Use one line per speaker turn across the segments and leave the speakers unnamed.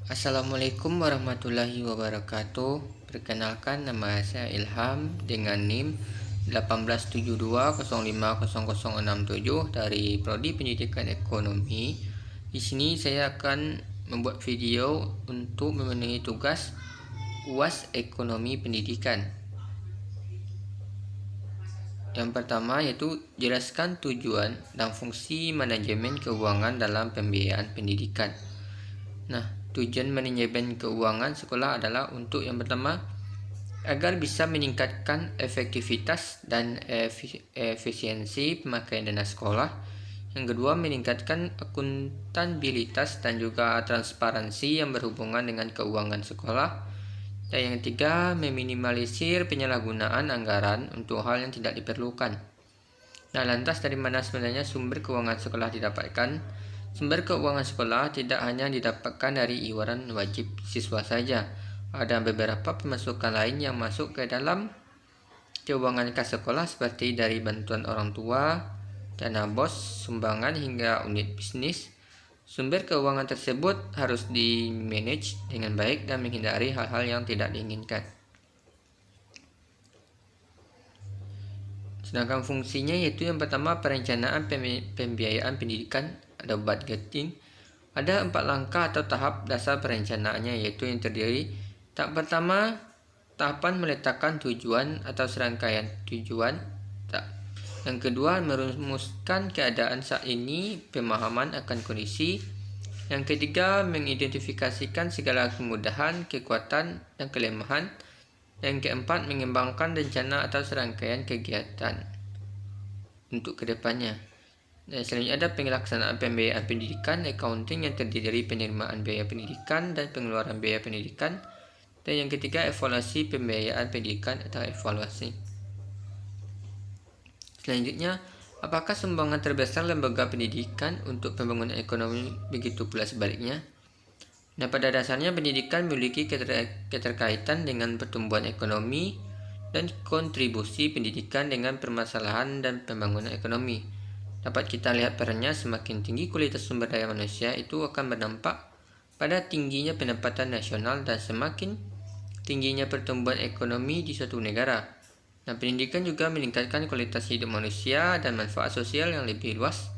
Assalamualaikum warahmatullahi wabarakatuh. Perkenalkan, nama saya Ilham dengan NIM 1872050067 dari Prodi Pendidikan Ekonomi. Di sini saya akan membuat video untuk memenuhi tugas UAS Ekonomi Pendidikan. Yang pertama yaitu jelaskan tujuan dan fungsi manajemen keuangan dalam pembiayaan pendidikan. Nah, tujuan manajemen keuangan sekolah adalah untuk yang pertama, agar bisa meningkatkan efektivitas dan efisiensi pemakaian dana sekolah. Yang kedua, meningkatkan akuntabilitas dan juga transparansi yang berhubungan dengan keuangan sekolah. Dan yang ketiga, meminimalisir penyalahgunaan anggaran untuk hal yang tidak diperlukan. Nah, lantas dari mana sebenarnya sumber keuangan sekolah didapatkan? Sumber keuangan sekolah tidak hanya didapatkan dari iuran wajib siswa saja. Ada beberapa pemasukan lain yang masuk ke dalam keuangan kas sekolah seperti dari bantuan orang tua, dana BOS, sumbangan hingga unit bisnis. Sumber keuangan tersebut harus di-manage dengan baik dan menghindari hal-hal yang tidak diinginkan. Sedangkan fungsinya yaitu yang pertama, perencanaan pembiayaan pendidikan atau budgeting. Ada 4 langkah atau tahap dasar perencanaannya, yaitu yang terdiri tahap pertama, tahapan meletakkan tujuan atau serangkaian tujuan. Yang kedua, merumuskan keadaan saat ini, pemahaman akan kondisi. Yang ketiga, mengidentifikasikan segala kemudahan, kekuatan, dan kelemahan. Yang keempat, mengembangkan rencana atau serangkaian kegiatan untuk kedepannya. Dan selanjutnya ada pelaksanaan pembiayaan pendidikan, accounting yang terdiri dari penerimaan biaya pendidikan dan pengeluaran biaya pendidikan. Dan yang ketiga, evaluasi pembiayaan pendidikan atau evaluasi. Selanjutnya, apakah sumbangan terbesar lembaga pendidikan untuk pembangunan ekonomi, begitu pula sebaliknya? Nah, pada dasarnya pendidikan memiliki keterkaitan dengan pertumbuhan ekonomi dan kontribusi pendidikan dengan permasalahan dan pembangunan ekonomi. Dapat kita lihat perannya, semakin tinggi kualitas sumber daya manusia itu akan berdampak pada tingginya pendapatan nasional dan semakin tingginya pertumbuhan ekonomi di suatu negara. Nah, pendidikan juga meningkatkan kualitas hidup manusia dan manfaat sosial yang lebih luas,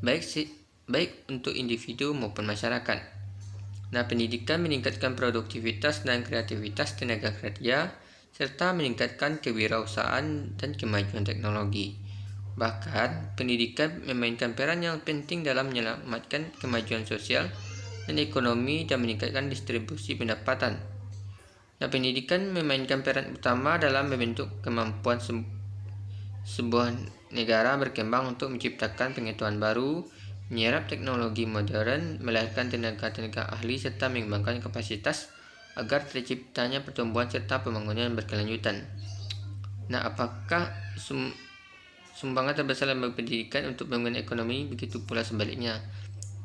baik untuk individu maupun masyarakat. Nah, pendidikan meningkatkan produktivitas dan kreativitas tenaga kerja, serta meningkatkan kewirausahaan dan kemajuan teknologi. Bahkan, pendidikan memainkan peran yang penting dalam menyelamatkan kemajuan sosial dan ekonomi dan meningkatkan distribusi pendapatan. Nah, pendidikan memainkan peran utama dalam membentuk kemampuan sebuah negara berkembang untuk menciptakan pengetahuan baru, menyerap teknologi modern, melahirkan tenaga-tenaga ahli, serta mengembangkan kapasitas agar terciptanya pertumbuhan serta pembangunan berkelanjutan. Nah, apakah sumbangan terbesar lembaga pendidikan untuk pembangunan ekonomi, begitu pula sebaliknya?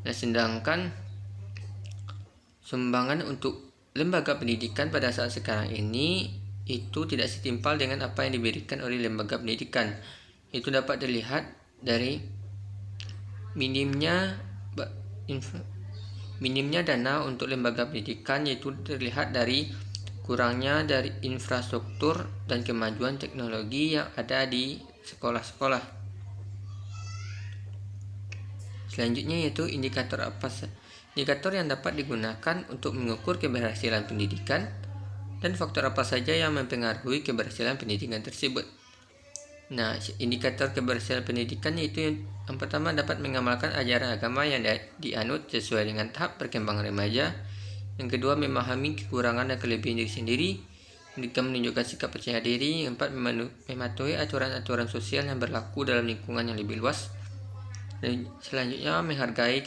Nah, sedangkan sumbangan untuk lembaga pendidikan pada saat sekarang ini itu tidak setimpal dengan apa yang diberikan oleh lembaga pendidikan. Itu dapat dilihat dari minimnya dana untuk lembaga pendidikan, yaitu terlihat dari kurangnya dari infrastruktur dan kemajuan teknologi yang ada di sekolah-sekolah. Selanjutnya yaitu indikator yang dapat digunakan untuk mengukur keberhasilan pendidikan dan faktor apa saja yang mempengaruhi keberhasilan pendidikan tersebut. Nah, indikator keberhasilan pendidikan yaitu yang pertama, dapat mengamalkan ajaran agama yang dianut sesuai dengan tahap perkembangan remaja. Yang kedua, memahami kekurangan dan kelebihan diri sendiri. Yang ketiga, menunjukkan sikap percaya diri. Yang keempat, mematuhi aturan-aturan sosial yang berlaku dalam lingkungan yang lebih luas. Dan selanjutnya, menghargai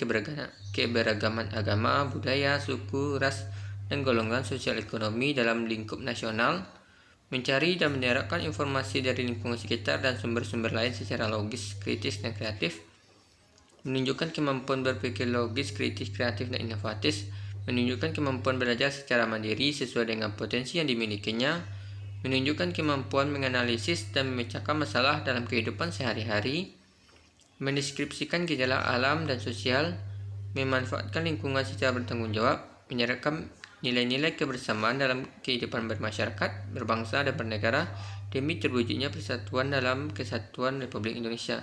keberagaman agama, budaya, suku, ras, dan golongan sosial ekonomi dalam lingkup nasional. Mencari dan menyerapkan informasi dari lingkungan sekitar dan sumber-sumber lain secara logis, kritis, dan kreatif. Menunjukkan kemampuan berpikir logis, kritis, kreatif, dan inovatif. Menunjukkan kemampuan belajar secara mandiri sesuai dengan potensi yang dimilikinya. Menunjukkan kemampuan menganalisis dan memecahkan masalah dalam kehidupan sehari-hari. Mendeskripsikan gejala alam dan sosial, memanfaatkan lingkungan secara bertanggung jawab, menyerapkan nilai-nilai kebersamaan dalam kehidupan bermasyarakat, berbangsa, dan bernegara demi terwujudnya persatuan dalam kesatuan Republik Indonesia.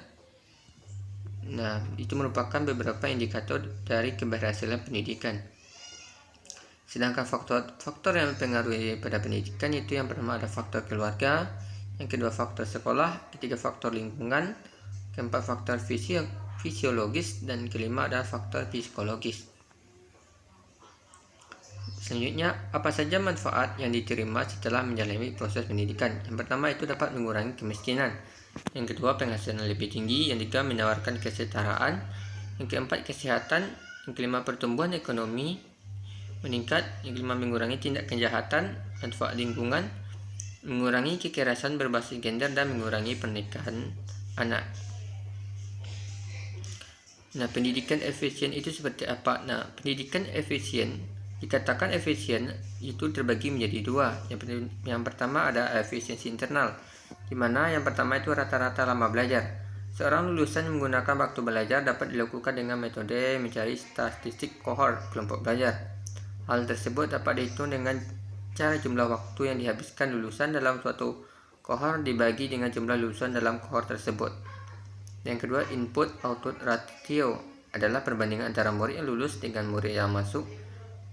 Nah, itu merupakan beberapa indikator dari keberhasilan pendidikan. Sedangkan faktor yang mempengaruhi pada pendidikan itu yang pertama ada faktor keluarga, yang kedua faktor sekolah, ketiga faktor lingkungan, keempat faktor fisiologis, dan kelima adalah faktor psikologis. Selanjutnya, apa saja manfaat yang diterima setelah menjalani proses pendidikan? Yang pertama itu dapat mengurangi kemiskinan. Yang kedua, penghasilan lebih tinggi. Yang ketiga, menawarkan kesetaraan. Yang keempat, kesehatan. Yang kelima, pertumbuhan ekonomi meningkat. Yang kelima, mengurangi tindak kejahatan, manfaat lingkungan, mengurangi kekerasan berbasis gender, dan mengurangi pernikahan anak. Nah, pendidikan efisien itu seperti apa? Nah, pendidikan efisien, dikatakan efisien itu terbagi menjadi dua. Yang pertama ada efisiensi internal, di mana yang pertama itu rata-rata lama belajar. Seorang lulusan menggunakan waktu belajar dapat dilakukan dengan metode mencari statistik kohort kelompok belajar. Hal tersebut dapat dihitung dengan cara jumlah waktu yang dihabiskan lulusan dalam suatu kohort dibagi dengan jumlah lulusan dalam kohort tersebut. Yang kedua, input-output ratio adalah perbandingan antara murid yang lulus dengan murid yang masuk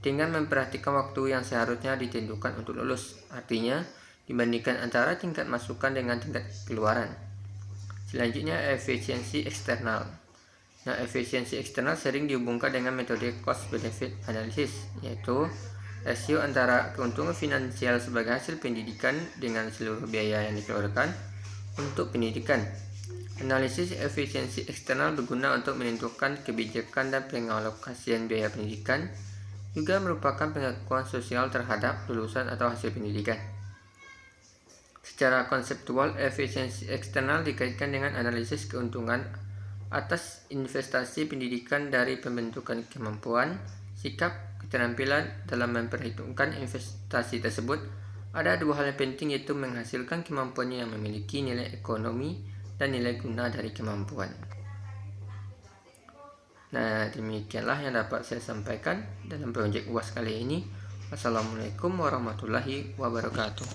dengan memperhatikan waktu yang seharusnya ditentukan untuk lulus. Artinya, dibandingkan antara tingkat masukan dengan tingkat keluaran. Selanjutnya, efisiensi eksternal. Nah, efisiensi eksternal sering dihubungkan dengan metode cost-benefit analysis, yaitu rasio antara keuntungan finansial sebagai hasil pendidikan dengan seluruh biaya yang dikeluarkan untuk pendidikan. Analisis efisiensi eksternal berguna untuk menentukan kebijakan dan pengalokasian biaya pendidikan, juga merupakan pengakuan sosial terhadap lulusan atau hasil pendidikan. Secara konseptual, efisiensi eksternal dikaitkan dengan analisis keuntungan atas investasi pendidikan dari pembentukan kemampuan, sikap, keterampilan dalam memperhitungkan investasi tersebut. Ada dua hal yang penting, yaitu menghasilkan kemampuan yang memiliki nilai ekonomi dan nilai guna dari kemampuan. Nah, demikianlah yang dapat saya sampaikan dalam proyek UAS kali ini. Wassalamualaikum warahmatullahi wabarakatuh.